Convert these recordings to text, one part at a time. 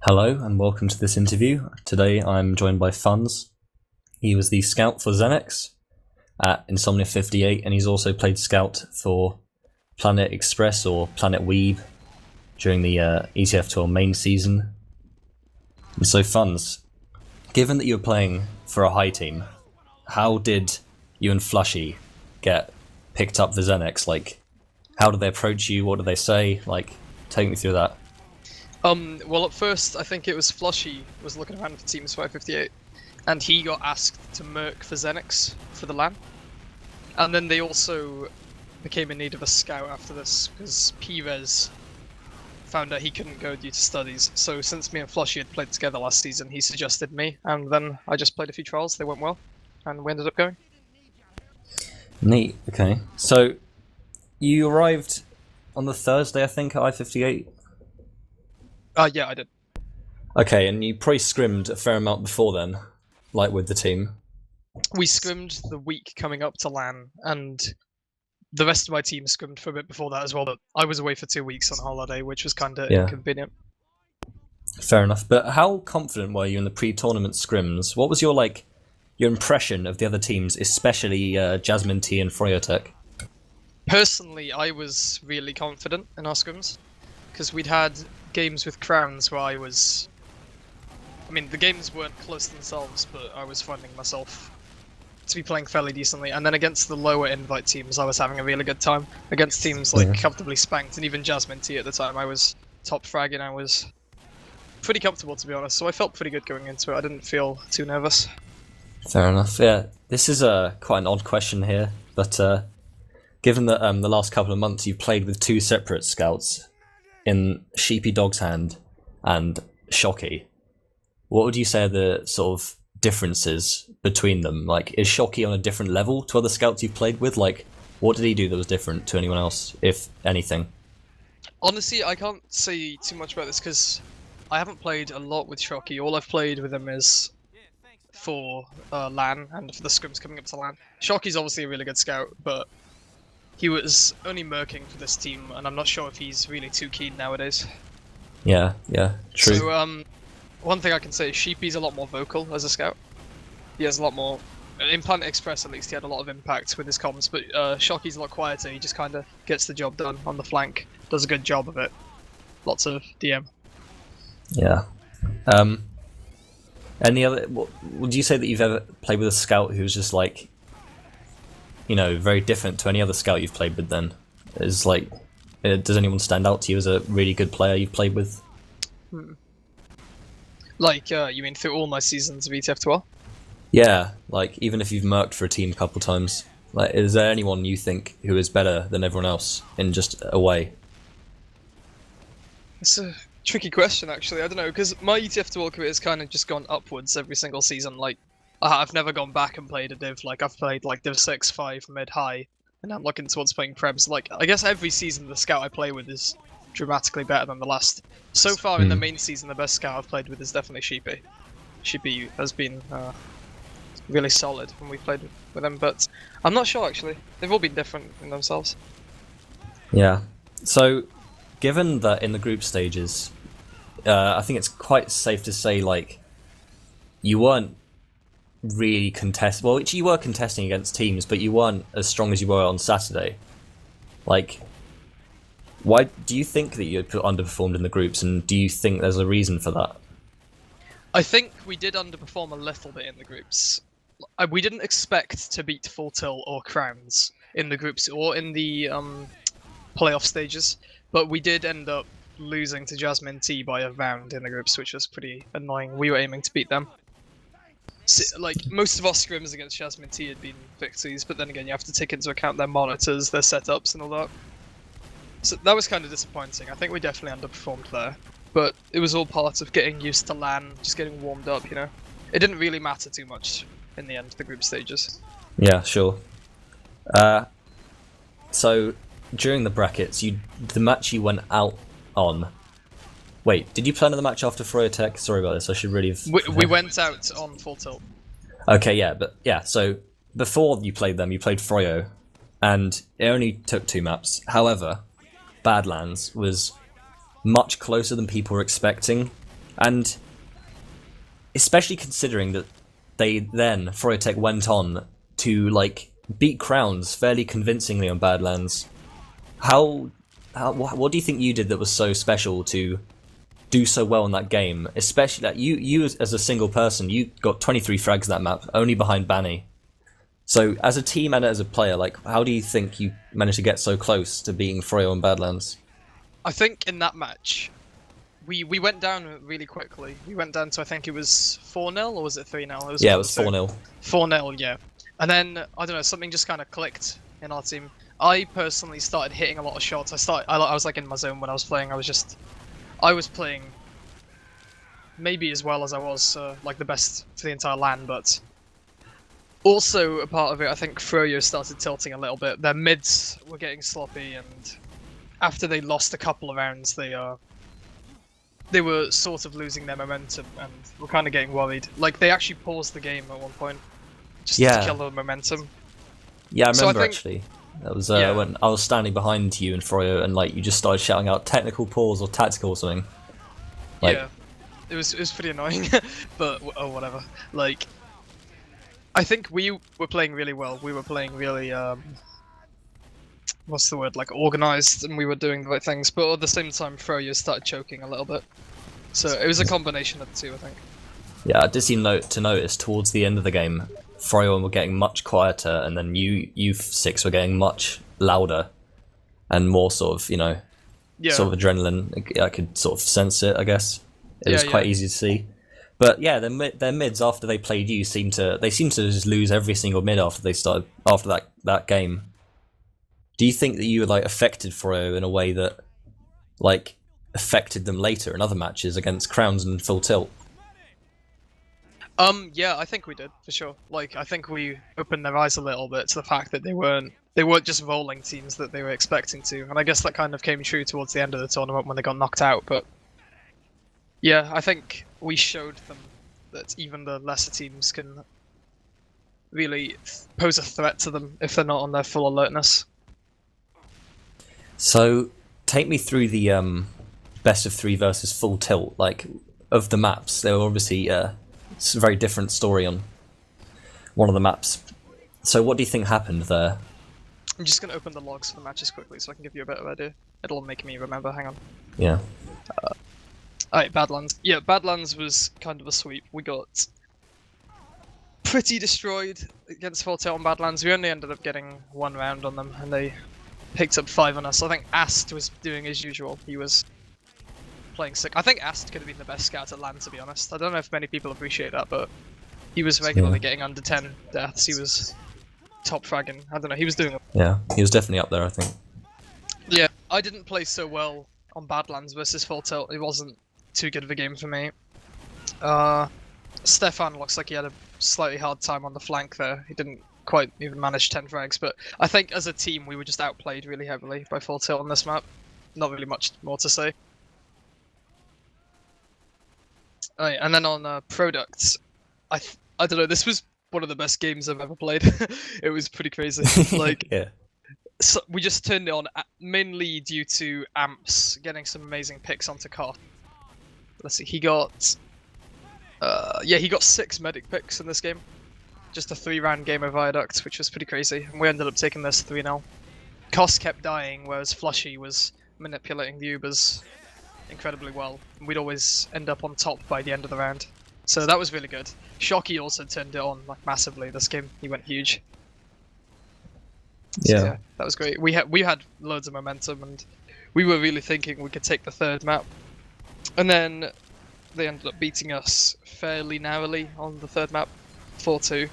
Hello and welcome to this interview. Today I'm joined by Funz. He was the scout for Xenex at Insomnia 58 and he's also played scout for Planet Express or Planet Weeb during the ETF Tour main season. And so Funz, given that you were playing for a high team, how did you and Flushy get picked up for Xenex? Like, how did they approach you? What did they say? Like, take me through that. Well, at first, I think it was Flushy was looking around for Teams 558, and he got asked to merc for Xenix for the LAN. And then they also became in need of a scout after this, because P-Rez found out he couldn't go due to studies. So since me and Flushy had played together last season, he suggested me, and then I just played a few trials, they went well, and we ended up going. Neat, okay. So, you arrived on the Thursday, I think, at I-58? Yeah, I did. Okay, and you probably scrimmed a fair amount before then, like with the team. We scrimmed the week coming up to LAN, and the rest of my team scrimmed for a bit before that as well, but I was away for 2 weeks on holiday, which was kind of inconvenient. Fair enough, but how confident were you in the pre-tournament scrims? What was your impression of the other teams, especially Jasmine T and Froyotech? Personally, I was really confident in our scrims, because we'd had games with Crowns where I mean, the games weren't close to themselves, but I was finding myself to be playing fairly decently. And then against the lower invite teams, I was having a really good time. Against teams like Comfortably Spanked and even Jasmine T at the time, I was top fragging. I was pretty comfortable, to be honest, so I felt pretty good going into it. I didn't feel too nervous. Fair enough, yeah. This is quite an odd question here, but given that the last couple of months you've played with two separate scouts, in Sheepy Dog's Hand and Shocky, what would you say are the sort of differences between them? Like, is Shocky on a different level to other scouts you've played with? Like, what did he do that was different to anyone else, if anything? Honestly, I can't say too much about this because I haven't played a lot with Shocky. All I've played with him is for LAN and for the scrims coming up to LAN. Shocky's obviously a really good scout, but he was only merking for this team, and I'm not sure if he's really too keen nowadays. Yeah, true. So, one thing I can say is Sheepy's a lot more vocal as a scout. He has a lot more... In Planet Express, at least, he had a lot of impact with his comms, but Shocky's a lot quieter. He just kind of gets the job done on the flank, does a good job of it. Lots of DM. Yeah. Any other... Would you say that you've ever played with a scout who's just like, you know, very different to any other scout you've played with then? Is like, does anyone stand out to you as a really good player you've played with? Like, you mean through all my seasons of ETF12? Yeah, like, even if you've merked for a team a couple times, like, is there anyone you think who is better than everyone else in just a way? It's a tricky question, actually. I don't know, because my ETF12 career has kind of just gone upwards every single season. Like, I've never gone back and played a div. Like, I've played like div 6, 5, mid, high, and I'm looking towards playing Prebs. Like, I guess every season the scout I play with is dramatically better than the last. So far in the main season, the best scout I've played with is definitely Sheepy. Sheepy has been really solid when we've played with them, but I'm not sure actually. They've all been different in themselves. Yeah. So, given that in the group stages, I think it's quite safe to say, like, you weren't really well, you were contesting against teams, but you weren't as strong as you were on Saturday. Like, why do you think that you underperformed in the groups, and do you think there's a reason for that? I think we did underperform a little bit in the groups. We didn't expect to beat Full Tilt or Crowns in the groups or in the playoff stages, but we did end up losing to Jasmine T by a round in the groups, which was pretty annoying. We were aiming to beat them. So, like, most of our scrims against Jasmine T had been victories, but then again, you have to take into account their monitors, their setups, and all that. So that was kind of disappointing. I think we definitely underperformed there, but it was all part of getting used to LAN, just getting warmed up, you know? It didn't really matter too much in the end, the group stages. Yeah, sure. So, during the brackets, the match you went out on... Wait, did you play another match after Froyotech? Sorry about this, I should really have... We went out on Full Tilt. Okay, yeah, so before you played them, you played Froyo, and it only took 2 maps. However, Badlands was much closer than people were expecting, And especially considering that they then, Froyotech went on to like beat Crowns fairly convincingly on Badlands. What do you think you did that was so special to do so well in that game? Especially that you as a single person, you got 23 frags that map, only behind Banny. So as a team and as a player, like how do you think you managed to get so close to beating Froyo and Badlands? I think in that match, we went down really quickly. We went down to, I think it was 4-0 or was it 3-0? Yeah, it was 4-0. 4-0, yeah. And then, I don't know, something just kind of clicked in our team. I personally started hitting a lot of shots. I was like in my zone when I was playing. I was playing maybe as well as I was, like the best for the entire LAN, but also a part of it, I think Froyo started tilting a little bit. Their mids were getting sloppy, and after they lost a couple of rounds, they were sort of losing their momentum and were kind of getting worried. Like, they actually paused the game at one point just to kill the momentum. Yeah, I remember think, actually. That was when I was standing behind you and Froyo, and like you just started shouting out technical pause or tactical or something. Like, yeah, it was pretty annoying, but oh whatever. Like, I think we were playing really well. We were playing really what's the word? Like organized, and we were doing the right things. But at the same time, Froyo started choking a little bit. So it was a combination of the two, I think. Yeah, I did seem to notice towards the end of the game, Froyo were getting much quieter, and then you six were getting much louder and more sort of, sort of adrenaline. I could sort of sense it, I guess. It was quite easy to see. But yeah, their mids after they played you seemed to just lose every single mid after that game. Do you think that you were like affected Froyo in a way that like affected them later in other matches against Crowns and Full Tilt? Yeah, I think we did for sure. Like, I think we opened their eyes a little bit to the fact that they weren't just rolling teams that they were expecting to, and I guess that kind of came true towards the end of the tournament when they got knocked out. But yeah, I think we showed them that even the lesser teams can really pose a threat to them if they're not on their full alertness. So, take me through the best of 3 versus Full Tilt. Like, of the maps, there were obviously it's a very different story on one of the maps. So what do you think happened there? I'm just going to open the logs for the matches quickly so I can give you a better idea. It'll make me remember, hang on. Yeah. Alright, Badlands. Yeah, Badlands was kind of a sweep. We got pretty destroyed against Full Tilt on Badlands. We only ended up getting 1 round on them, and they picked up 5 on us. I think Ast was doing as usual. He was playing sick. I think Ast could have been the best scout at LAN, to be honest. I don't know if many people appreciate that, but he was regularly getting under 10 deaths. He was top fragging. I don't know, he was doing it. Yeah, he was definitely up there, I think. Yeah, I didn't play so well on Badlands versus Full Tilt. It wasn't too good of a game for me. Stefan looks like he had a slightly hard time on the flank there. He didn't quite even manage 10 frags, but I think as a team we were just outplayed really heavily by Full Tilt on this map. Not really much more to say. Right, and then on products, I don't know. This was one of the best games I've ever played. It was pretty crazy. Like, yeah. So we just turned it on mainly due to Amps getting some amazing picks onto Koth. Let's see, he got 6 medic picks in this game. Just a 3-round game of Viaduct, which was pretty crazy, and we ended up taking this 3-0. Koss kept dying, whereas Flushy was manipulating the Ubers incredibly well. We'd always end up on top by the end of the round. So that was really good. Shocky also turned it on like massively this game. He went huge. So, yeah, that was great. We had loads of momentum, and we were really thinking we could take the 3rd map. And then they ended up beating us fairly narrowly on the 3rd map, 4-2.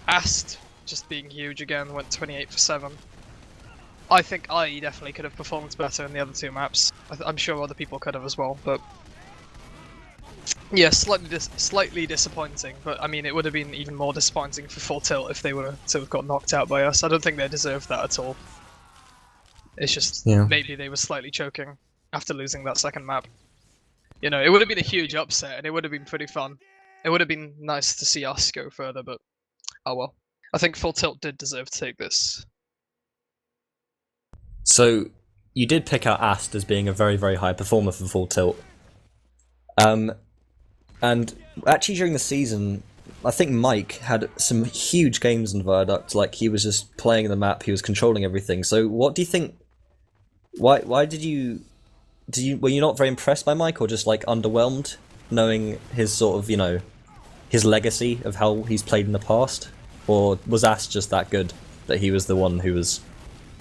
Ast, just being huge again, went 28 for 7. I think I definitely could have performed better in the other 2 maps. I'm sure other people could have as well, but yeah, slightly disappointing. But I mean, it would have been even more disappointing for Full Tilt if they were to have got knocked out by us. I don't think they deserved that at all. It's just maybe they were slightly choking after losing that 2nd map. You know, it would have been a huge upset, and it would have been pretty fun. It would have been nice to see us go further, but oh well. I think Full Tilt did deserve to take this. So, you did pick out Ast as being a very, very high performer for Full Tilt. And actually, during the season, I think Mike had some huge games in Viaduct. Like he was just playing the map, he was controlling everything. So, what do you think? Why did you were you not very impressed by Mike, or just like underwhelmed, knowing his sort of his legacy of how he's played in the past, or was Ash just that good that he was the one who was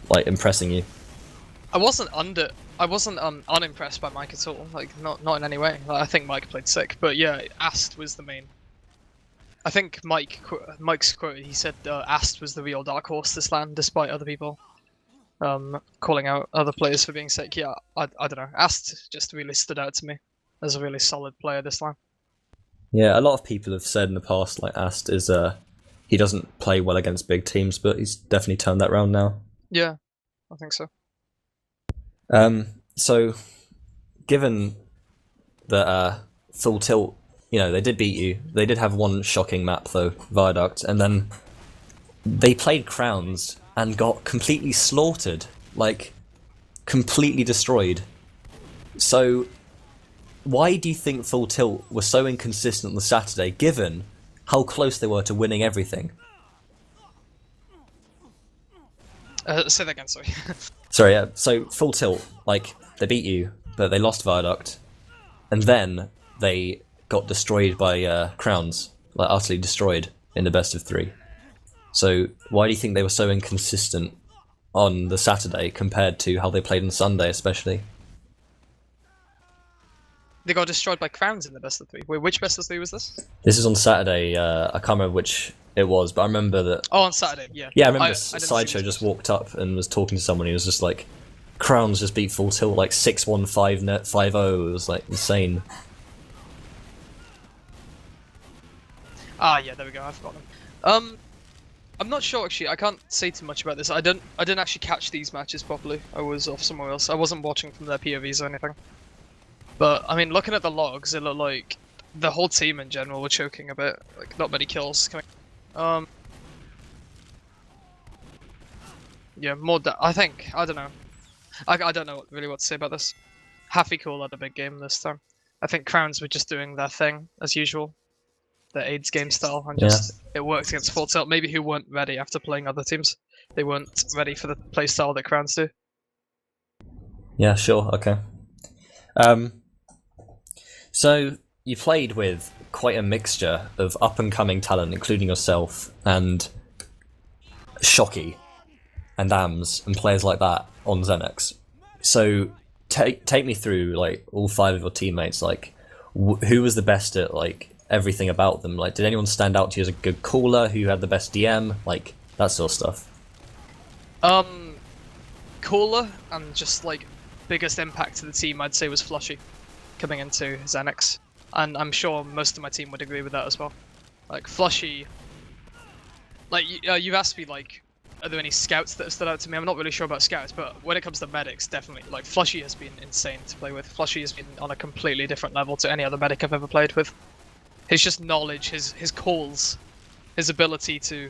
like impressing you? I wasn't unimpressed by Mike at all. Like not in any way. Like, I think Mike played sick, but yeah, Ast was the main. I think Mike's quote. He said Ast was the real dark horse this LAN, despite other people calling out other players for being sick. Yeah, I don't know. Ast just really stood out to me as a really solid player this LAN. Yeah, a lot of people have said in the past like Ast is he doesn't play well against big teams, but he's definitely turned that round now. Yeah, I think so. So given that Full Tilt, they did beat you. They did have one shocking map though, Viaduct, and then they played Crowns and got completely slaughtered, like completely destroyed. So why do you think Full Tilt was so inconsistent on the Saturday, given how close they were to winning everything? Say that again, sorry. Sorry, yeah. So Full Tilt, like they beat you, but they lost Viaduct, and then they got destroyed by Crowns, like utterly destroyed in the best of 3. So why do you think they were so inconsistent on the Saturday compared to how they played on Sunday, especially? They got destroyed by Crowns in the best of 3. Wait, which best of 3 was this? This is on Saturday. I can't remember which it was, but I remember that. Oh, on Saturday, yeah. Yeah, I remember I didn't Sideshow see just walked up and was talking to someone. He was just like, "Crowns just beat Full Tilt like 6-1 net 5-0." It was like insane. Ah, yeah, there we go. I forgot them. I'm not sure actually. I can't say too much about this. I didn't actually catch these matches properly. I was off somewhere else. I wasn't watching from their POVs or anything. But I mean, looking at the logs, it looked like the whole team in general were choking a bit. Like not many kills coming. Yeah, I think I don't know. I don't know really what to say about this. Happy Cool had a big game this time. I think Crowns were just doing their thing as usual. The AIDS game style, and just it worked against Full Tilt. Maybe who weren't ready after playing other teams. They weren't ready for the play style that Crowns do. Yeah, sure, okay. So you played with quite a mixture of up and coming talent, including yourself and Shocky and Ams and players like that on Xenex. So take me through like all 5 of your teammates. Like who was the best at like everything about them? Like did anyone stand out to you as a good caller? Who had the best DM? Like that sort of stuff. Caller and just like biggest impact to the team, I'd say was Flushy coming into Xenex, and I'm sure most of my team would agree with that as well. Like Flushy, like you've asked me like, are there any scouts that have stood out to me? I'm not really sure about scouts, but when it comes to medics, definitely like Flushy has been insane to play with. Flushy has been on a completely different level to any other medic I've ever played with. His just knowledge, his calls, his ability to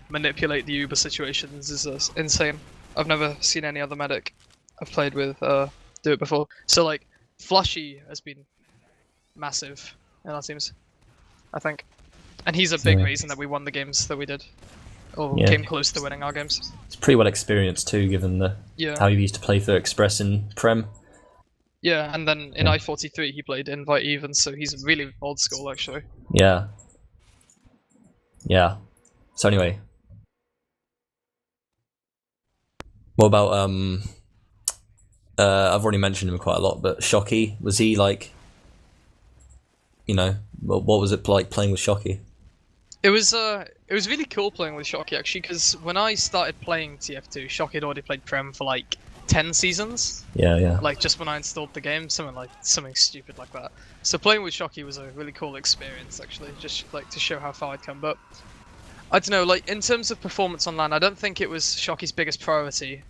manipulate the Uber situations is insane. I've never seen any other medic I've played with do it before. So like Flushy has been massive in our teams, I think, and he's a big reason that we won the games that we did, or came close to winning our games. It's pretty well experienced too, given how you used to play for Express in Prem. Yeah, and then in I-43 he played Invite Even, so he's really old school actually. Yeah. Yeah. So anyway, what about I've already mentioned him quite a lot, but Shocky, was he like, what was it like playing with Shocky? It was really cool playing with Shocky actually, because when I started playing TF2, Shocky had already played Prem for like 10 seasons. Yeah. Like just when I installed the game, something stupid like that. So playing with Shocky was a really cool experience actually, just like to show how far I'd come. But I don't know, like in terms of performance on LAN, I don't think it was Shocky's biggest priority.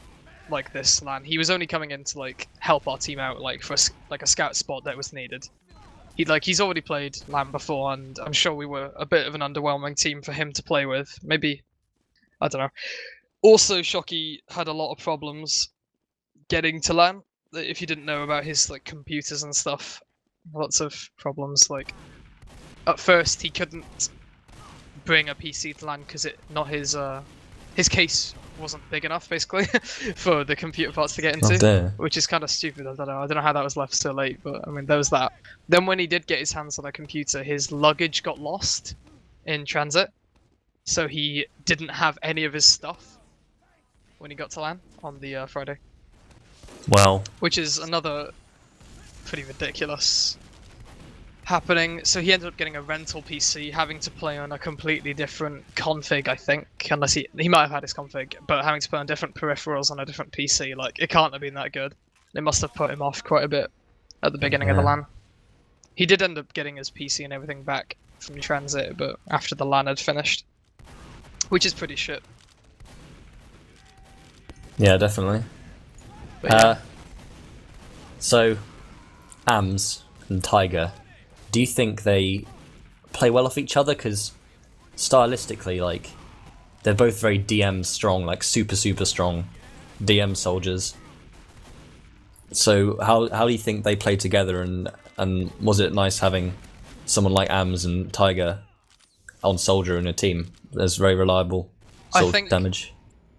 Like this LAN, he was only coming in to like help our team out, like for a scout spot that was needed. He's already played LAN before, and I'm sure we were a bit of an underwhelming team for him to play with. Maybe, I don't know. Also, Shocky had a lot of problems getting to LAN. If you didn't know about his like computers and stuff, lots of problems. Like, at first he couldn't bring a PC to LAN because his case wasn't big enough, basically, for the computer parts to get Oh into, dear. which is kind of stupid. I don't know how that was left so late, but I mean, there was that. Then when he did get his hands on a computer, his luggage got lost in transit, so he didn't have any of his stuff when he got to LAN on the Friday, Well, which is another pretty ridiculous happening. So he ended up getting a rental PC, having to play on a completely different config, I think, unless he might have had his config, but having to play on different peripherals on a different PC. Like, it can't have been that good. It must have put him off quite a bit at the beginning of the Yeah. LAN. He did end up getting his PC and everything back from transit, but after the LAN had finished, which is pretty shit. yeah, definitely. But yeah. So, AMS and Tiger, do you think they play well off each other? Because stylistically, like, they're both very DM strong, like super strong DM soldiers. So how do you think they play together, and was it nice having someone like AMS and Tiger on soldier in a team? There's very reliable sort of damage.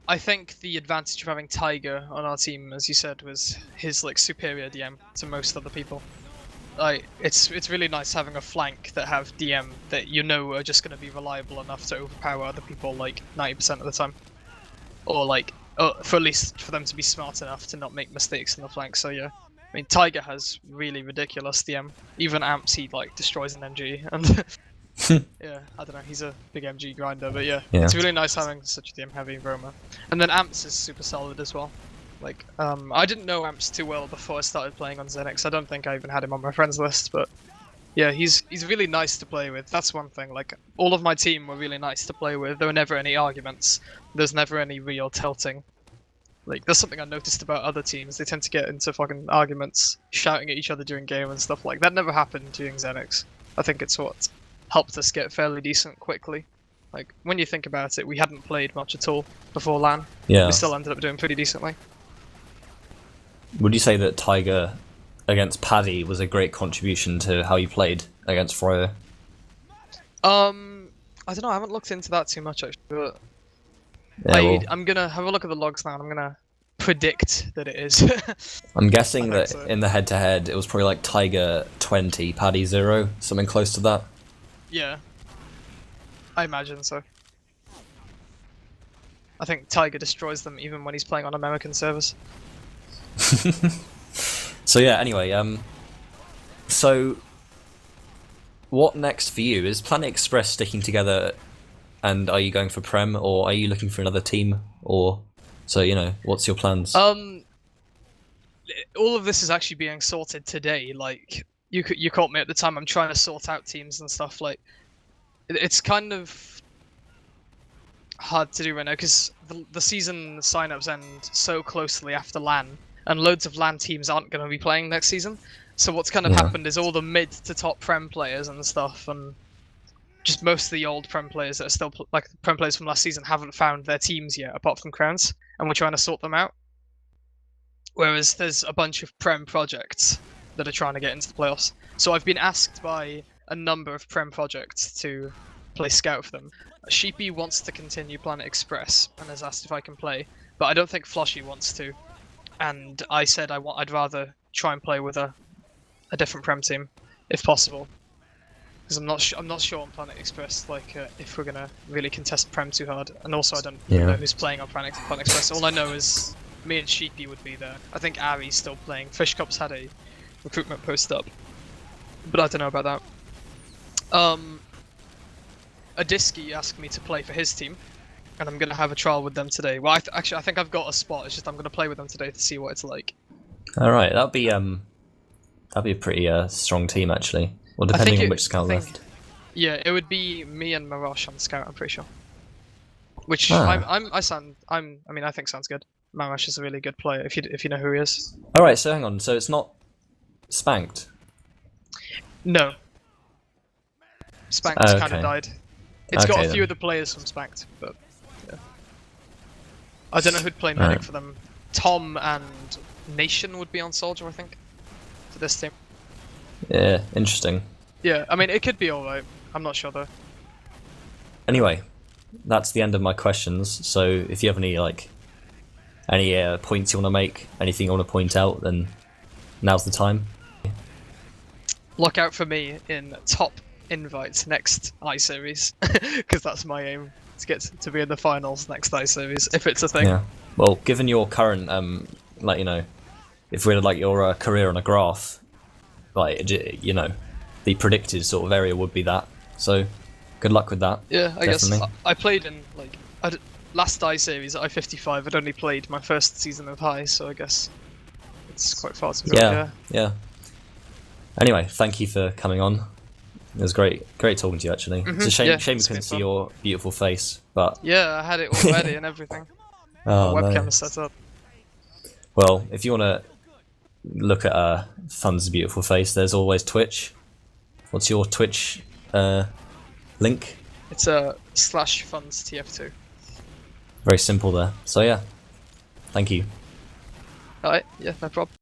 I think the advantage of having Tiger on our team, as you said, was his like superior DM to most other people. Like, it's really nice having a flank that have DM that you know are just going to be reliable enough to overpower other people like 90% of the time, or like for at least for them to be smart enough to not make mistakes in the flank. So yeah, I mean, Tiger has really ridiculous DM. Even Amps, he like destroys an MG, and yeah, I don't know, he's a big MG grinder, but yeah, Yeah. it's really nice having such a DM heavy Roma. And then Amps is super solid as well. Like, I didn't know Amps too well before I started playing on ZenX. I don't think I even had him on my friends list, but yeah, he's really nice to play with. That's one thing. Like, all of my team were really nice to play with. There were never any arguments. There's never any real tilting. Like, that's something I noticed about other teams. They tend to get into fucking arguments, shouting at each other during game and stuff like that. Never happened during ZenX. I think it's what helped us get fairly decent quickly. Like, when you think about it, we hadn't played much at all before LAN. Yeah. We still ended up doing pretty decently. Would you say that Tiger against Paddy was a great contribution to how you played against Fryer? I don't know. I haven't looked into that too much actually, but Yeah, I'm gonna have a look at the logs now. And I'm gonna predict that it is. I'm guessing I that think so. in the head-to-head, it was probably like Tiger 20, Paddy 0, something close to that. Yeah, I imagine so. I think Tiger destroys them even when he's playing on American servers. So yeah, anyway, so what next for you? Is Planet Express sticking together, and are you going for Prem, or are you looking for another team, or so, you know, what's your plans? All of this is actually being sorted today. Like, you caught me at the time. I'm trying to sort out teams and stuff. Like, it's kind of hard to do right now because the season signups end so closely after LAN, and loads of LAN teams aren't going to be playing next season. So what's kind of happened is all the mid to top Prem players and stuff, and just most of the old Prem players that are still like Prem players from last season haven't found their teams yet, apart from Crowns, and we're trying to sort them out. Whereas there's a bunch of Prem projects that are trying to get into the playoffs. So I've been asked by a number of Prem projects to play scout for them. Sheepy wants to continue Planet Express and has asked if I can play, but I don't think Floshy wants to. And I said I'd rather try and play with a different Prem team, if possible, because I'm not sure on Planet Express like if we're gonna really contest Prem too hard. And also I don't know who's playing on Planet Express. All I know is me and Sheepy would be there. I think Ari's still playing. Fish Cup's had a recruitment post up, but I don't know about that. Adiski asked me to play for his team, and I'm gonna have a trial with them today. Well, actually, I think I've got a spot. It's just I'm gonna play with them today to see what it's like. All right, that'd be a pretty strong team actually. Well, depending on which scout left. Yeah, it would be me and Marosh on scout. I'm pretty sure. Which Ah. I think sounds good. Marosh is a really good player if you know who he is. All right, so hang on. So it's not Spanked. No. Spanked kind of died. It's got a few of the players from Spanked, but yeah. I don't know who'd play medic for them. Tom and Nation would be on Soldier, I think, for this team. Yeah, interesting. Yeah, I mean, it could be alright. I'm not sure though. Anyway, that's the end of my questions. So if you have any any points you want to make, anything you want to point out, then now's the time. Look out for me in top invites next iSeries, because that's my aim to get to be in the finals next iSeries if it's a thing. Yeah. Well, given your current if we had your career on a graph, the predicted sort of area would be that. So, good luck with that. Yeah, I Definitely. guess I played in last iSeries at I-55. I'd only played my first season of High, so I guess it's quite far to go. Yeah. Anyway, thank you for coming on. It was great talking to you. Actually, it's a shame Yeah, we it's couldn't been see fun. your beautiful face, but Yeah, I had it all ready and everything. oh, My webcam no. is set up. Well, if you want to look at Fun's beautiful face, there's always Twitch. What's your Twitch link? It's a /funds TF2. Very simple there. So yeah, thank you. Alright, yeah, no problem.